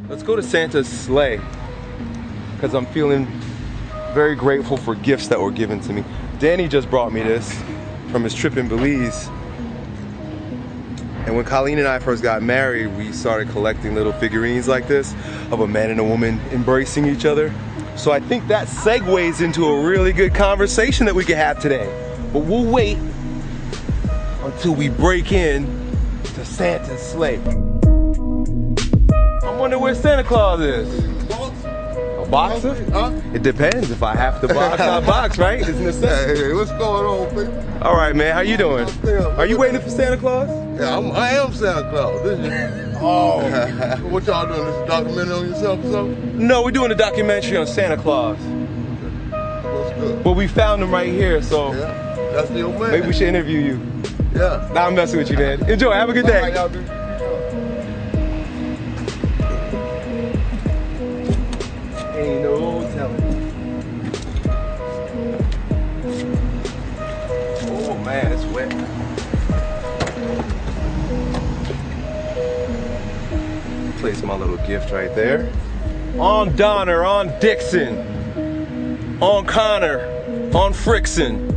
Let's go to Santa's sleigh, because I'm feeling very grateful for gifts that were given to me. Danny just brought me this from his trip in Belize. And when Colleen and I first got married, we started collecting little figurines like this of a man and a woman embracing each other. So I think that segues into a really good conversation that we could have today. But we'll wait until we break in to Santa's sleigh. I wonder where Santa Claus is. A boxer? Huh? It depends. If I have to box, I box, right? It's necessity. Hey, what's going on, baby? All right, man. How you doing? Are you waiting for Santa Claus? Yeah, I am Santa Claus. This is, what y'all doing? This documentary on yourself or something? No, we're doing a documentary on Santa Claus. What's good? But we found him right here, so Yeah, that's the old man. maybe we should interview you. Yeah. Nah, I'm messing with you, man. Enjoy. Have a good day. All right, y'all do. Ain't no telling. Oh man, it's wet. Place my little gift right there. On Donner, on Dixon, on Connor, on Frickson.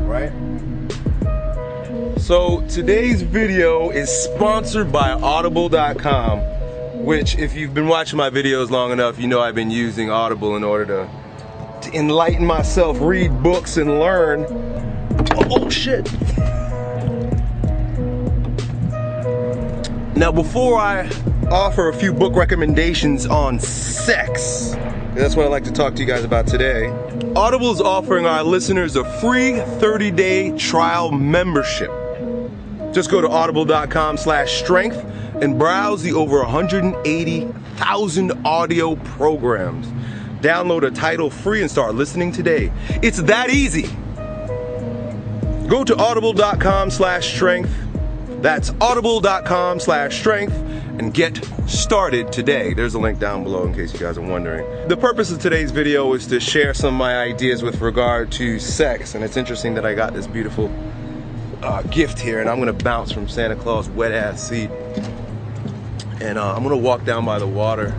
Right? So today's video is sponsored by Audible.com, which if you've been watching my videos long enough, you know I've been using Audible in order to enlighten myself, read books and learn. Oh shit. Now before I offer a few book recommendations on sex, that's what I'd like to talk to you guys about today. Audible is offering our listeners a free 30-day trial membership. Just go to audible.com/strength and browse the over 180,000 audio programs. Download a title free and start listening today. It's that easy. Go to audible.com/strength. That's audible.com/strength and get started today. There's a link down below in case you guys are wondering. The purpose of today's video is to share some of my ideas with regard to sex, and it's interesting that I got this beautiful gift here, and I'm gonna bounce from Santa Claus' wet ass seat, and I'm gonna walk down by the water.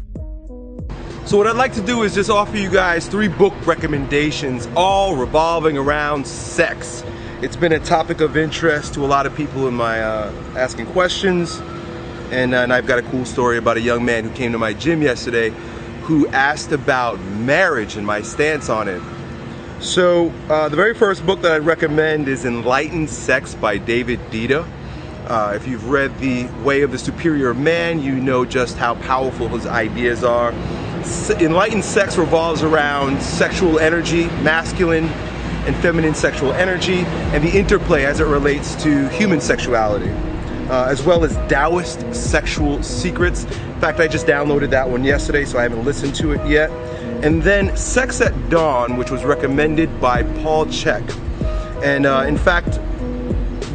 So what I'd like to do is just offer you guys 3 book recommendations, all revolving around sex. It's been a topic of interest to a lot of people in my asking questions, and I've got a cool story about a young man who came to my gym yesterday who asked about marriage and my stance on it. So the very first book that I'd recommend is Enlightened Sex by David Deida. If you've read The Way of the Superior Man, you know just how powerful his ideas are. Enlightened Sex revolves around sexual energy, masculine and feminine sexual energy, and the interplay as it relates to human sexuality, as well as Taoist sexual secrets. In fact, I just downloaded that one yesterday, so I haven't listened to it yet. And then Sex at Dawn, which was recommended by Paul Chek. And in fact,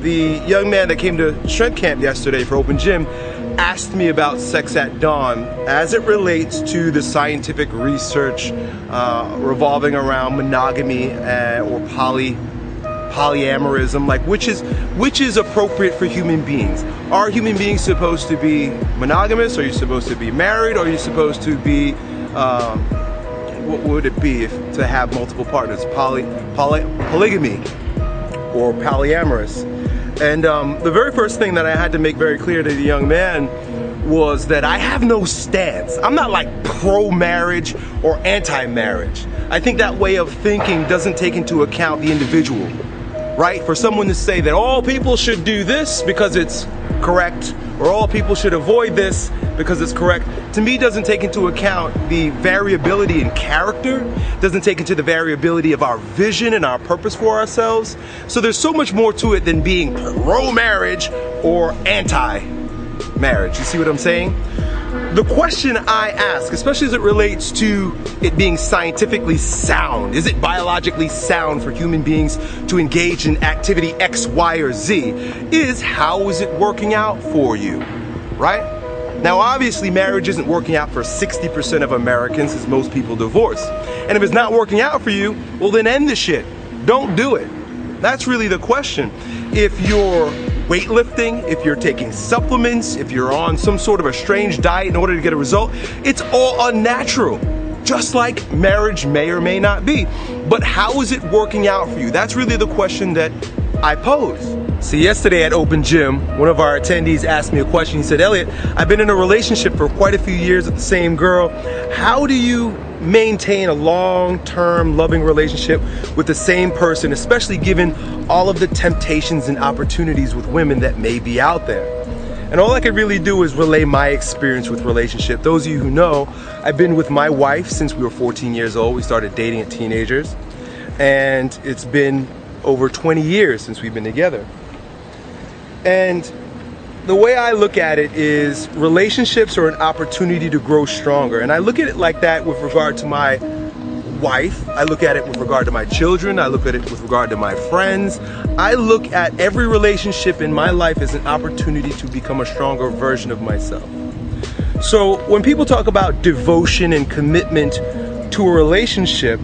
the young man that came to Strength Camp yesterday for Open Gym asked me about Sex at Dawn as it relates to the scientific research revolving around monogamy or polyamorism, like which is appropriate for human beings. Are human beings supposed to be monogamous? Are you supposed to be married? Or are you supposed to be what would it be to have multiple partners? Polygamy or polyamorous? And the very first thing that I had to make very clear to the young man was that I have no stance. I'm not like pro-marriage or anti-marriage. I think that way of thinking doesn't take into account the individual, right? For someone to say that all people should do this because it's correct, or all people should avoid this because it's correct, to me doesn't take into account the variability in character, doesn't take into the variability of our vision and our purpose for ourselves. So there's so much more to it than being pro-marriage or anti-marriage. You see what I'm saying? The question I ask, especially as it relates to it being scientifically sound, is it biologically sound for human beings to engage in activity X, Y, or Z, is how is it working out for you, right? Now obviously marriage isn't working out for 60% of Americans, as most people divorce. And if it's not working out for you, well then end the shit. Don't do it. That's really the question. If you're weightlifting, if you're taking supplements, if you're on some sort of a strange diet in order to get a result, it's all unnatural. Just like marriage may or may not be. But how is it working out for you? That's really the question that I pose. See, yesterday at Open Gym, one of our attendees asked me a question. He said, Elliot, I've been in a relationship for quite a few years with the same girl. How do you maintain a long-term loving relationship with the same person, especially given all of the temptations and opportunities with women that may be out there? And all I could really do is relay my experience with relationship. Those of you who know, I've been with my wife since we were 14 years old. We started dating at teenagers. And it's been over 20 years since we've been together. And the way I look at it is relationships are an opportunity to grow stronger. And I look at it like that with regard to my wife. I look at it with regard to my children. I look at it with regard to my friends. I look at every relationship in my life as an opportunity to become a stronger version of myself. So when people talk about devotion and commitment to a relationship,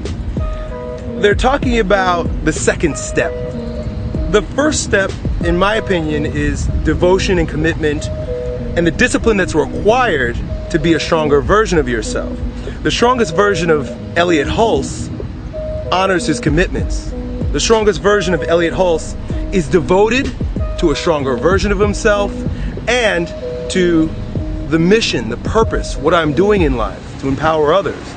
they're talking about the second step. The first step, in my opinion, is devotion and commitment and the discipline that's required to be a stronger version of yourself. The strongest version of Elliot Hulse honors his commitments. The strongest version of Elliot Hulse is devoted to a stronger version of himself and to the mission, the purpose, what I'm doing in life to empower others.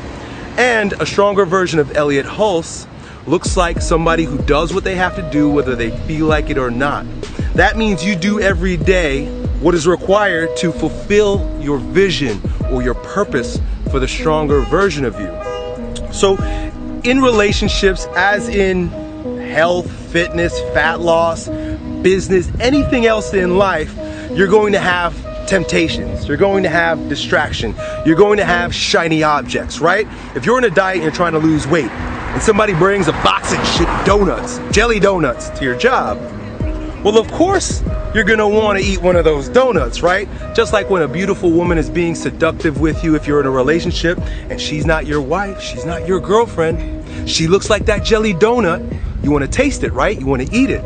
And a stronger version of Elliot Hulse looks like somebody who does what they have to do whether they feel like it or not. That means you do every day what is required to fulfill your vision or your purpose for the stronger version of you. So in relationships, as in health, fitness, fat loss, business, anything else in life, you're going to have temptations. You're going to have distraction. You're going to have shiny objects, right? If you're on a diet and you're trying to lose weight and somebody brings a box of donuts, jelly donuts to your job, well, of course, you're gonna want to eat one of those donuts, right? Just like when a beautiful woman is being seductive with you if you're in a relationship and she's not your wife, she's not your girlfriend, she looks like that jelly donut, you want to taste it, right? You want to eat it.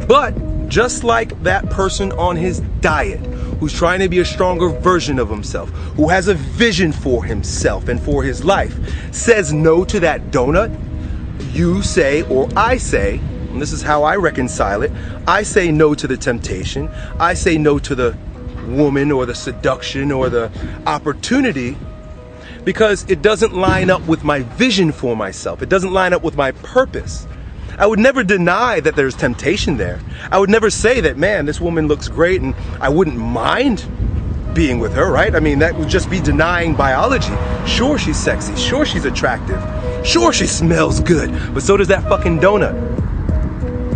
But just like that person on his diet who's trying to be a stronger version of himself, who has a vision for himself and for his life, says no to that donut, you say, or I say, and this is how I reconcile it, I say no to the temptation, I say no to the woman or the seduction or the opportunity because it doesn't line up with my vision for myself. It doesn't line up with my purpose. I would never deny that there's temptation there. I would never say that, man, this woman looks great and I wouldn't mind being with her, right? I mean, that would just be denying biology. Sure, she's sexy. Sure, she's attractive. Sure, she smells good. But so does that fucking donut,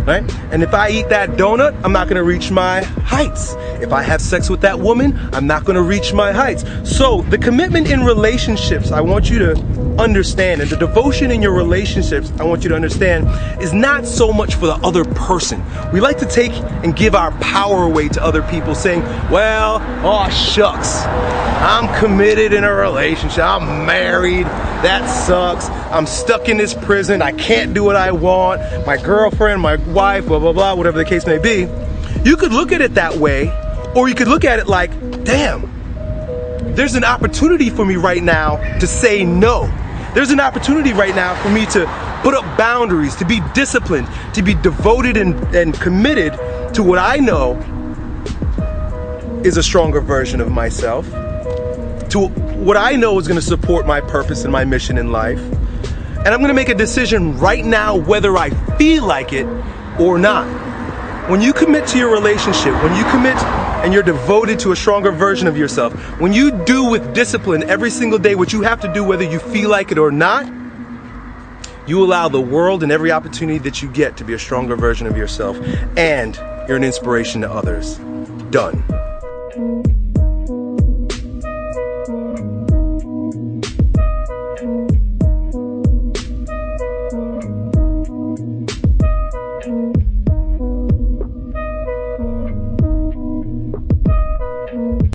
right? And if I eat that donut, I'm not gonna reach my heights. If I have sex with that woman, I'm not gonna reach my heights. So the commitment in relationships, I want you to understand, and the devotion in your relationships, I want you to understand, is not so much for the other person. We like to take and give our power away to other people saying, well, oh shucks, I'm committed in a relationship, I'm married, that sucks, I'm stuck in this prison, I can't do what I want, my girlfriend, my wife, blah, blah, blah, whatever the case may be. You could look at it that way, or you could look at it like, damn, there's an opportunity for me right now to say no. There's an opportunity right now for me to put up boundaries, to be disciplined, to be devoted and committed to what I know is a stronger version of myself, to what I know is going to support my purpose and my mission in life. And I'm going to make a decision right now whether I feel like it or not. When you commit to your relationship, when you commit and you're devoted to a stronger version of yourself, when you do with discipline every single day what you have to do whether you feel like it or not, you allow the world and every opportunity that you get to be a stronger version of yourself, and you're an inspiration to others. Done.